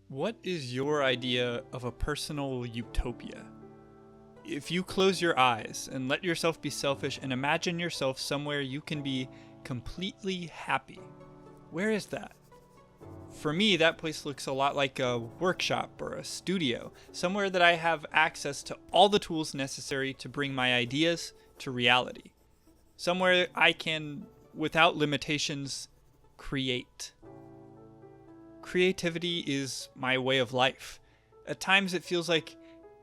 What is your idea of a personal utopia? If you close your eyes and let yourself be selfish and imagine yourself somewhere you can be completely happy, where is that? For me, that place looks a lot like a workshop or a studio, somewhere that I have access to all the tools necessary to bring my ideas to reality. Somewhere I can, without limitations, create. Creativity is my way of life. At times it feels like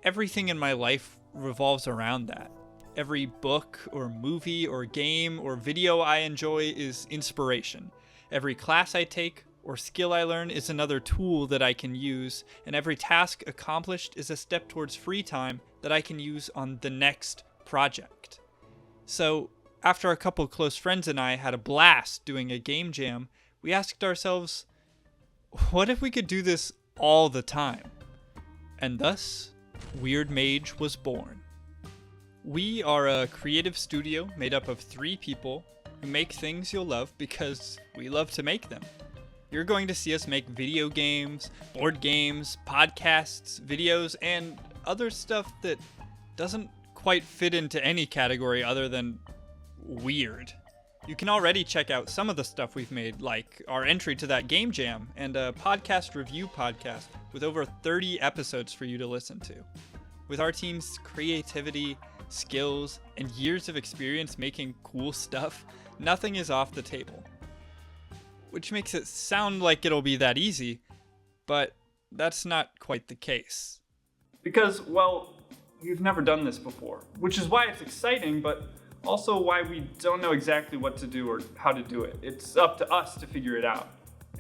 everything in my life revolves around that. Every book or movie or game or video I enjoy is inspiration. Every class I take or skill I learn is another tool that I can use, and every task accomplished is a step towards free time that I can use on the next project. So, after a couple close friends and I had a blast doing a game jam, we asked ourselves, what if we could do this all the time? And thus, Weird Mage was born. We are a creative studio made up of 3 people who make things you'll love because we love to make them. You're going to see us make video games, board games, podcasts, videos, and other stuff that doesn't quite fit into any category other than weird. You can already check out some of the stuff we've made, like our entry to that game jam and a podcast review podcast with over 30 episodes for you to listen to. With our team's creativity, skills, and years of experience making cool stuff, nothing is off the table. Which makes it sound like it'll be that easy, but that's not quite the case. Because, well, we've never done this before, which is why it's exciting, but also why we don't know exactly what to do or how to do it. It's up to us to figure it out.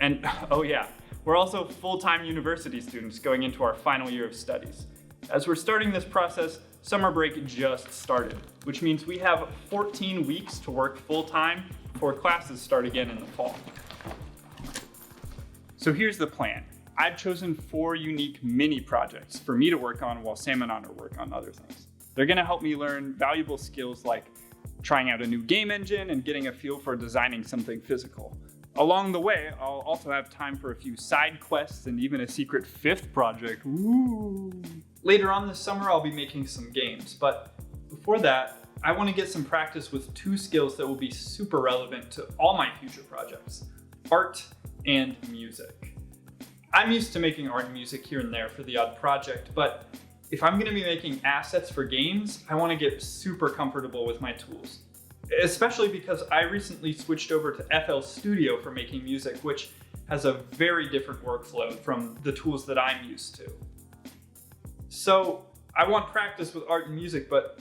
And, oh yeah, we're also full-time university students going into our final year of studies. As we're starting this process, summer break just started, which means we have 14 weeks to work full-time before classes start again in the fall. So here's the plan. I've chosen 4 unique mini projects for me to work on while Sam and Anna work on other things. They're gonna help me learn valuable skills like trying out a new game engine and getting a feel for designing something physical. Along the way, I'll also have time for a few side quests and even a secret 5th project. Ooh. Later on this summer, I'll be making some games, but before that, I want to get some practice with 2 skills that will be super relevant to all my future projects: art and music. I'm used to making art and music here and there for the odd project, but if I'm going to be making assets for games, I want to get super comfortable with my tools. Especially because I recently switched over to FL Studio for making music, which has a very different workflow from the tools that I'm used to. So I want practice with art and music, but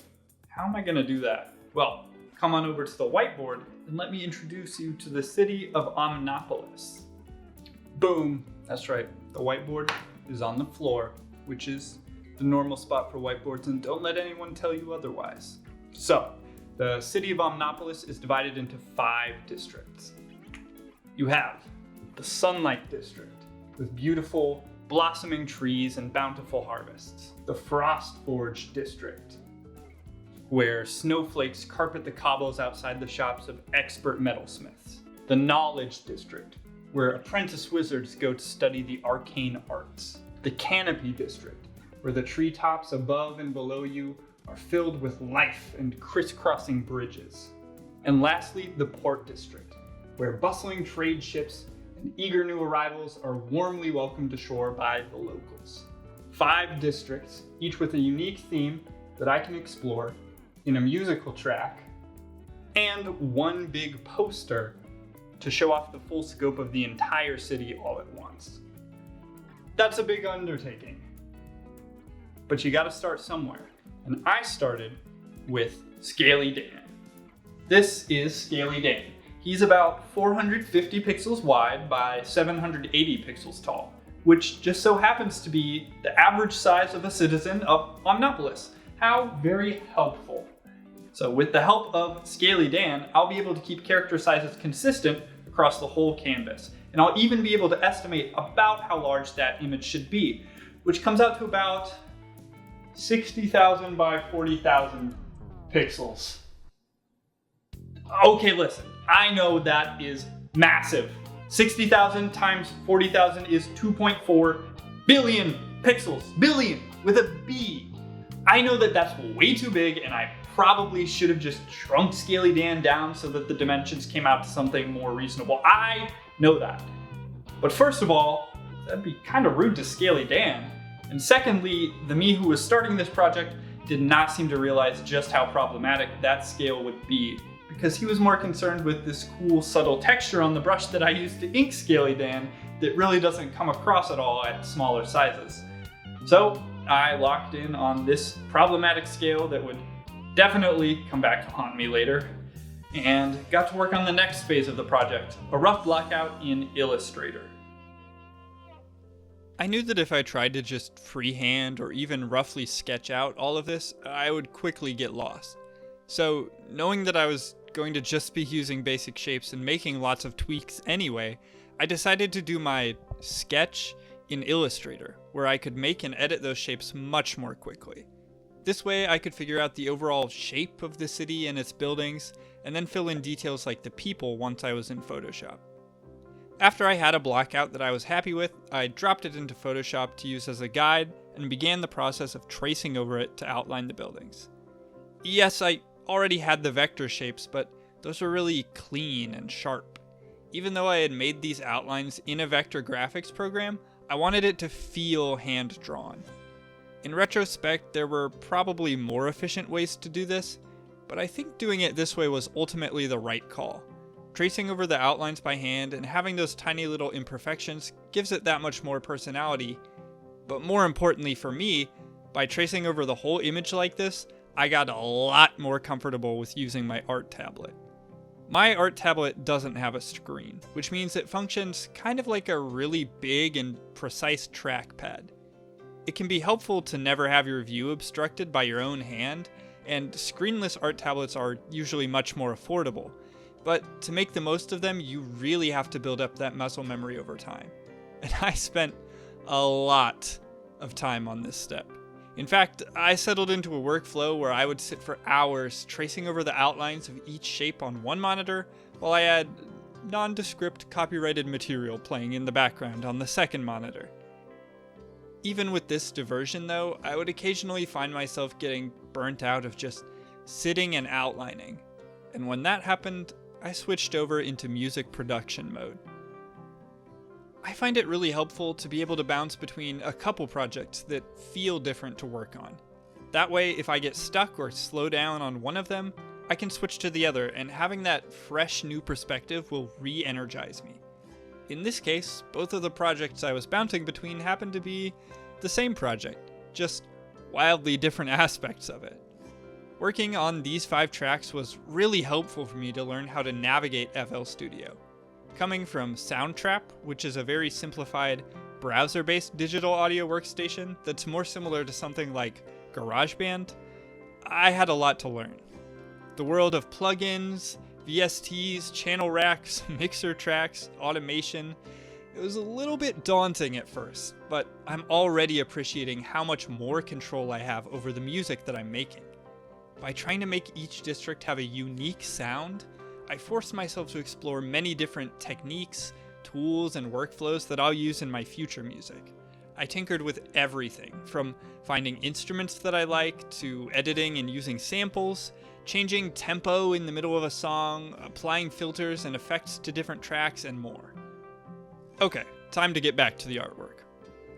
how am I going to do that? Well, come on over to the whiteboard and let me introduce you to the city of Omnopolis. Boom, that's right, the whiteboard is on the floor, which is the normal spot for whiteboards, and don't let anyone tell you otherwise. So, the city of Omnopolis is divided into 5 districts. You have the Sunlight District, with beautiful, blossoming trees and bountiful harvests. The Frostforge District, where snowflakes carpet the cobbles outside the shops of expert metalsmiths. The Knowledge District, where apprentice wizards go to study the arcane arts. The Canopy District, where the treetops above and below you are filled with life and crisscrossing bridges. And lastly, the Port District, where bustling trade ships and eager new arrivals are warmly welcomed ashore by the locals. 5 districts, each with a unique theme that I can explore in a musical track, and 1 big poster to show off the full scope of the entire city all at once. That's a big undertaking. But you gotta start somewhere. And I started with Scaly Dan. This is Scaly Dan. He's about 450 pixels wide by 780 pixels tall, which just so happens to be the average size of a citizen of Omnopolis. How very helpful. So with the help of Scaly Dan, I'll be able to keep character sizes consistent across the whole canvas. And I'll even be able to estimate about how large that image should be, which comes out to about 60,000 by 40,000 pixels. Okay, listen, I know that is massive. 60,000 times 40,000 is 2.4 billion pixels, billion with a B. I know that that's way too big, and I probably should have just shrunk Scaly Dan down so that the dimensions came out to something more reasonable. I know that. But first of all, that'd be kind of rude to Scaly Dan. And secondly, the me who was starting this project did not seem to realize just how problematic that scale would be, because he was more concerned with this cool subtle texture on the brush that I used to ink Scaly Dan that really doesn't come across at all at smaller sizes. So I locked in on this problematic scale that would definitely come back to haunt me later, and got to work on the next phase of the project, a rough blockout in Illustrator. I knew that if I tried to just freehand or even roughly sketch out all of this, I would quickly get lost. So, knowing that I was going to just be using basic shapes and making lots of tweaks anyway, I decided to do my sketch in Illustrator, where I could make and edit those shapes much more quickly. This way I could figure out the overall shape of the city and its buildings, and then fill in details like the people once I was in Photoshop. After I had a blockout that I was happy with, I dropped it into Photoshop to use as a guide and began the process of tracing over it to outline the buildings. Yes, I already had the vector shapes, but those were really clean and sharp. Even though I had made these outlines in a vector graphics program, I wanted it to feel hand-drawn. In retrospect, there were probably more efficient ways to do this, but I think doing it this way was ultimately the right call. Tracing over the outlines by hand and having those tiny little imperfections gives it that much more personality, but more importantly for me, by tracing over the whole image like this, I got a lot more comfortable with using my art tablet. My art tablet doesn't have a screen, which means it functions kind of like a really big and precise trackpad. It can be helpful to never have your view obstructed by your own hand, and screenless art tablets are usually much more affordable. But to make the most of them, you really have to build up that muscle memory over time. And I spent a lot of time on this step. In fact, I settled into a workflow where I would sit for hours tracing over the outlines of each shape on one monitor, while I had nondescript copyrighted material playing in the background on the second monitor. Even with this diversion though, I would occasionally find myself getting burnt out of just sitting and outlining. And when that happened, I switched over into music production mode. I find it really helpful to be able to bounce between a couple projects that feel different to work on. That way, if I get stuck or slow down on one of them, I can switch to the other, and having that fresh new perspective will re-energize me. In this case, both of the projects I was bouncing between happened to be the same project, just wildly different aspects of it. Working on these 5 tracks was really helpful for me to learn how to navigate FL Studio. Coming from Soundtrap, which is a very simplified browser-based digital audio workstation that's more similar to something like GarageBand, I had a lot to learn. The world of plugins, VSTs, channel racks, mixer tracks, automation, it was a little bit daunting at first, but I'm already appreciating how much more control I have over the music that I'm making. By trying to make each district have a unique sound, I forced myself to explore many different techniques, tools, and workflows that I'll use in my future music. I tinkered with everything, from finding instruments that I like, to editing and using samples, changing tempo in the middle of a song, applying filters and effects to different tracks, and more. Okay, time to get back to the artwork.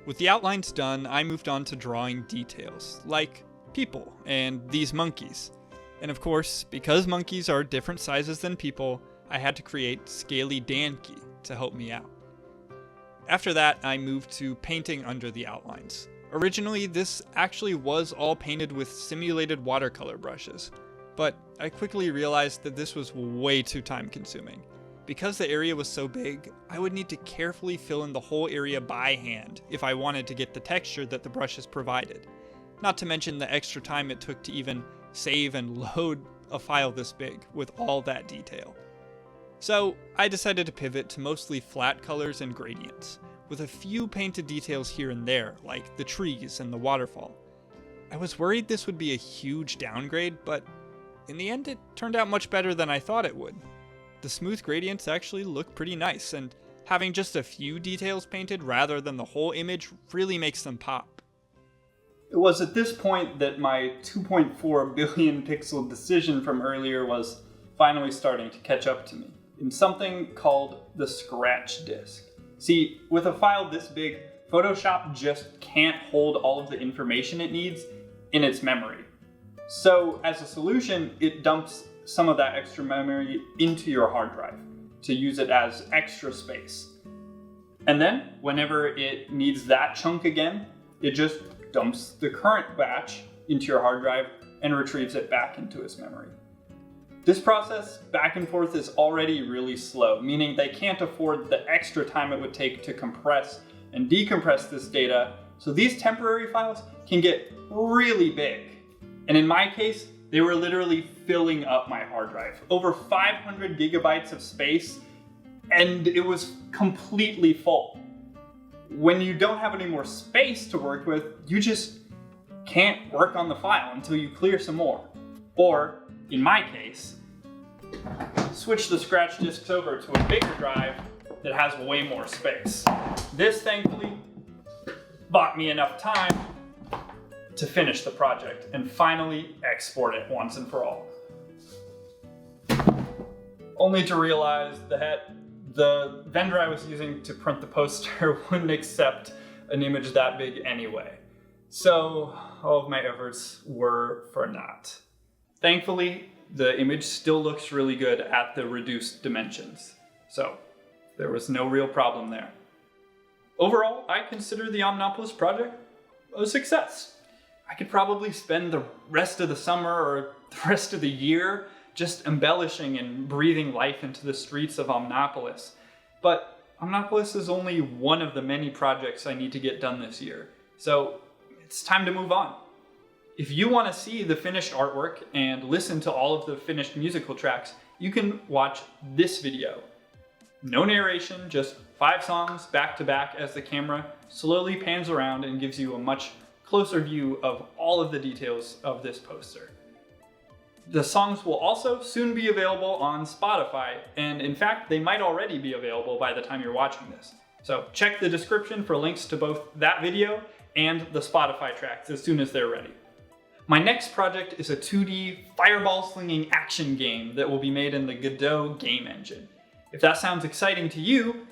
With the outlines done, I moved on to drawing details, like people and these monkeys. And of course, because monkeys are different sizes than people, I had to create Scaly Danky to help me out. After that, I moved to painting under the outlines. Originally, this actually was all painted with simulated watercolor brushes, but I quickly realized that this was way too time consuming. Because the area was so big, I would need to carefully fill in the whole area by hand if I wanted to get the texture that the brushes provided. Not to mention the extra time it took to even save and load a file this big with all that detail. So I decided to pivot to mostly flat colors and gradients, with a few painted details here and there, like the trees and the waterfall. I was worried this would be a huge downgrade, but in the end it turned out much better than I thought it would. The smooth gradients actually look pretty nice, and Having just a few details painted rather than the whole image really makes them pop. It was at this point that my 2.4 billion pixel decision from earlier was finally starting to catch up to me in something called the scratch disk. See, with a file this big, Photoshop just can't hold all of the information it needs in its memory. So as a solution, it dumps some of that extra memory into your hard drive to use it as extra space. And then, whenever it needs that chunk again, it just dumps the current batch into your hard drive and retrieves it back into its memory. This process back and forth is already really slow, meaning they can't afford the extra time it would take to compress and decompress this data, so these temporary files can get really big. And in my case, they were literally filling up my hard drive. Over 500 gigabytes of space, and it was completely full. When you don't have any more space to work with, you just can't work on the file until you clear some more. Or, in my case, switch the scratch disks over to a bigger drive that has way more space. This, thankfully, bought me enough time to finish the project and finally export it once and for all. Only to realize that the vendor I was using to print the poster wouldn't accept an image that big anyway. So all of my efforts were for naught. Thankfully, the image still looks really good at the reduced dimensions. So there was no real problem there. Overall, I consider the Omnopolis project a success. I could probably spend the rest of the summer or the rest of the year just embellishing and breathing life into the streets of Omnopolis. But Omnopolis is only one of the many projects I need to get done this year. So it's time to move on. If you want to see the finished artwork and listen to all of the finished musical tracks, you can watch this video. No narration, just 5 songs back to back as the camera slowly pans around and gives you a much closer view of all of the details of this poster. The songs will also soon be available on Spotify, and in fact, they might already be available by the time you're watching this. So check the description for links to both that video and the Spotify tracks as soon as they're ready. My next project is a 2D fireball slinging action game that will be made in the Godot game engine. If that sounds exciting to you,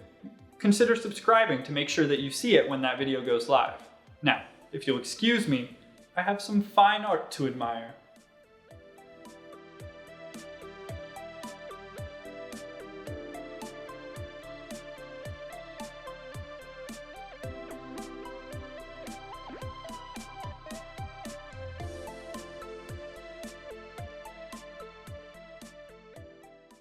consider subscribing to make sure that you see it when that video goes live. Now, if you'll excuse me, I have some fine art to admire.